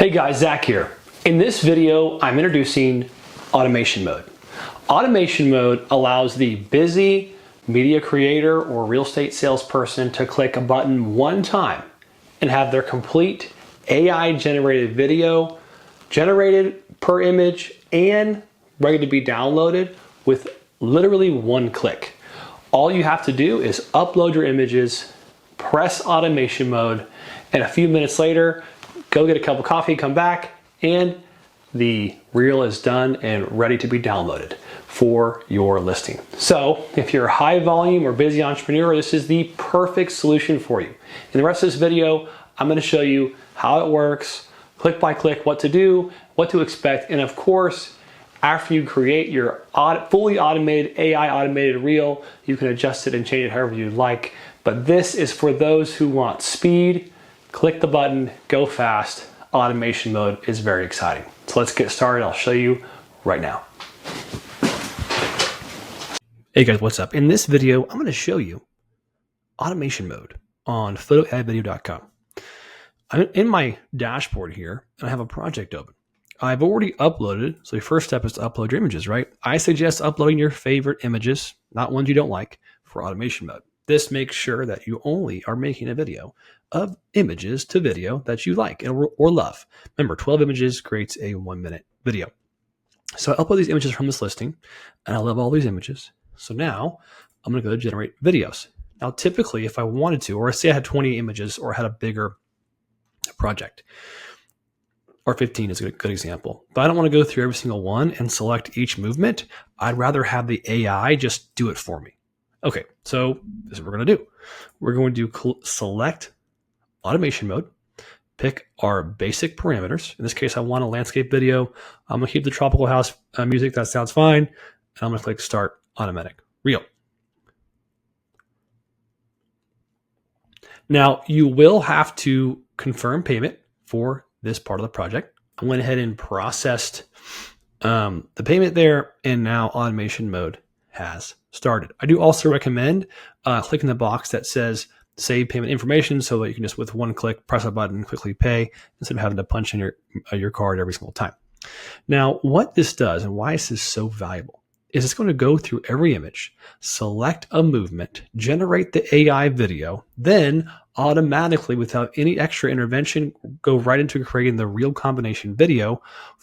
Hey guys, Zach here. In this video, I'm introducing automation mode. Automation mode allows the busy media creator or real estate salesperson to click a button one time and have their complete AI generated video generated per image and ready to be downloaded with literally one click. All you have to do is upload your images, press automation mode, and a few minutes later, go get a cup of coffee, come back, and the reel is done and ready to be downloaded for your listing. So if you're a high volume or busy entrepreneur, this is the perfect solution for you. In the rest of this video, I'm going to show you how it works, click by click, what to do, what to expect, and of course, after you create your fully automated, AI automated reel, you can adjust it and change it however you like. But this is for those who want speed. Click the button, go fast. Automation mode is very exciting. So let's get started. I'll show you right now. Hey guys, what's up? In this video, I'm going to show you automation mode on photoeditvideo.com. I'm in my dashboard here and I have a project open. I've already uploaded, so the first step is to upload your images, right? I suggest uploading your favorite images, not ones you don't like, for automation mode. This makes sure that you only are making a video of images to video that you like or love. Remember, 12 images creates a 1-minute video. So I upload these images from this listing, and I love all these images. So now I'm going to go to generate videos. Now, typically, if I wanted to, or say I had 20 images or had a bigger project, or 15 is a good example, but I don't want to go through every single one and select each movement. I'd rather have the AI just do it for me. Okay, so this is what we're going to do. We're going to select automation mode, pick our basic parameters. In this case, I want a landscape video. I'm going to keep the tropical house music. That sounds fine. And I'm going to click start automatic reel. Now, you will have to confirm payment for this part of the project. I went ahead and processed the payment there, and now automation mode has started. I do also recommend clicking the box that says save payment information so that you can just with one click press a button, quickly pay instead of having to punch in your card every single time. Now, what this does and why this is so valuable is it's going to go through every image, select a movement, generate the AI video, then automatically, without any extra intervention, go right into creating the reel combination video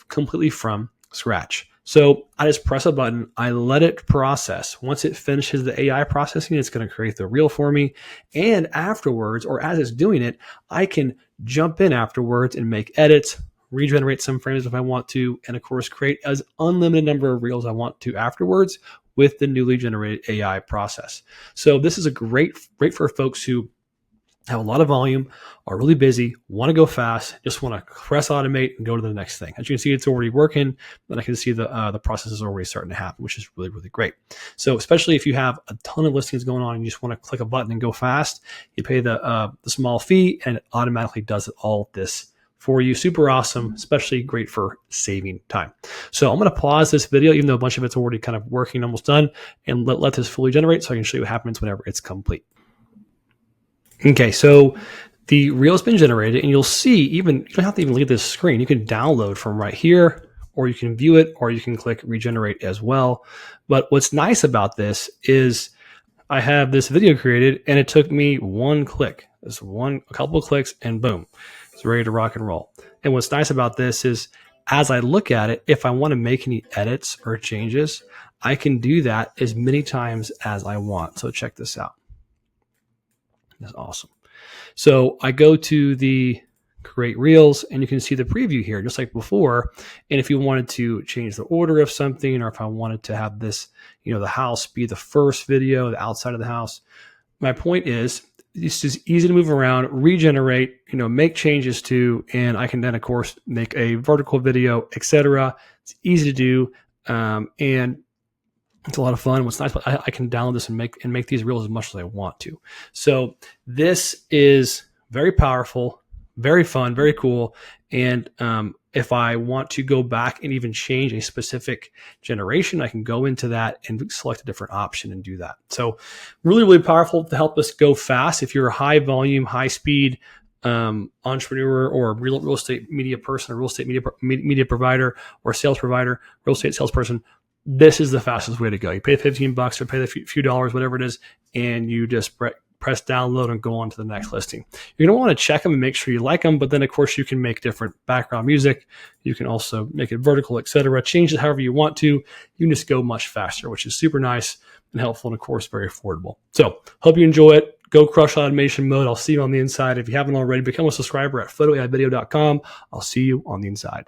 completely from scratch. So I just press a button, I let it process. Once it finishes the AI processing, it's going to create the reel for me. And afterwards, or as it's doing it, I can jump in afterwards and make edits, regenerate some frames if I want to, and of course, create as unlimited number of reels I want to afterwards with the newly generated AI process. So this is a great for folks who have a lot of volume, are really busy, want to go fast, just want to press automate and go to the next thing. As you can see, it's already working. Then I can see the process is already starting to happen, which is really, really great. So especially if you have a ton of listings going on and you just want to click a button and go fast, you pay the small fee and it automatically does all this for you. Super awesome, especially great for saving time. So I'm going to pause this video, even though a bunch of it's already kind of working, almost done, and let this fully generate so I can show you what happens whenever it's complete. Okay, so the reel has been generated, and you'll see you don't have to even leave this screen. You can download from right here, or you can view it, or you can click regenerate as well. But what's nice about this is I have this video created, and it took me one click. A couple of clicks, and boom, it's ready to rock and roll. And what's nice about this is as I look at it, if I want to make any edits or changes, I can do that as many times as I want. So check this out. That's awesome. So I go to the create reels and you can see the preview here just like before. And if you wanted to change the order of something, or if I wanted to have this, the house be the first video, the outside of the house, my point is it's just easy to move around, regenerate, make changes to, and I can then of course make a vertical video, etc. It's easy to do. And it's a lot of fun. What's nice, I can download this and make these reels as much as I want to. So this is very powerful, very fun, very cool. And if I want to go back and even change a specific generation, I can go into that and select a different option and do that. So really, really powerful to help us go fast. If you're a high volume, high speed entrepreneur or real estate media person or real estate media provider or sales provider, real estate salesperson, this is the fastest way to go. You pay $15 or pay the few dollars, whatever it is, and you just press download and go on to the next listing. You're going to want to check them and make sure you like them, but then of course you can make different background music. You can also make it vertical, etc. Change it however you want to. You can just go much faster, which is super nice and helpful, and of course very affordable. So hope you enjoy it. Go crush automation mode. I'll see you on the inside. If you haven't already, become a subscriber at photoAIvideo.com. I'll see you on the inside.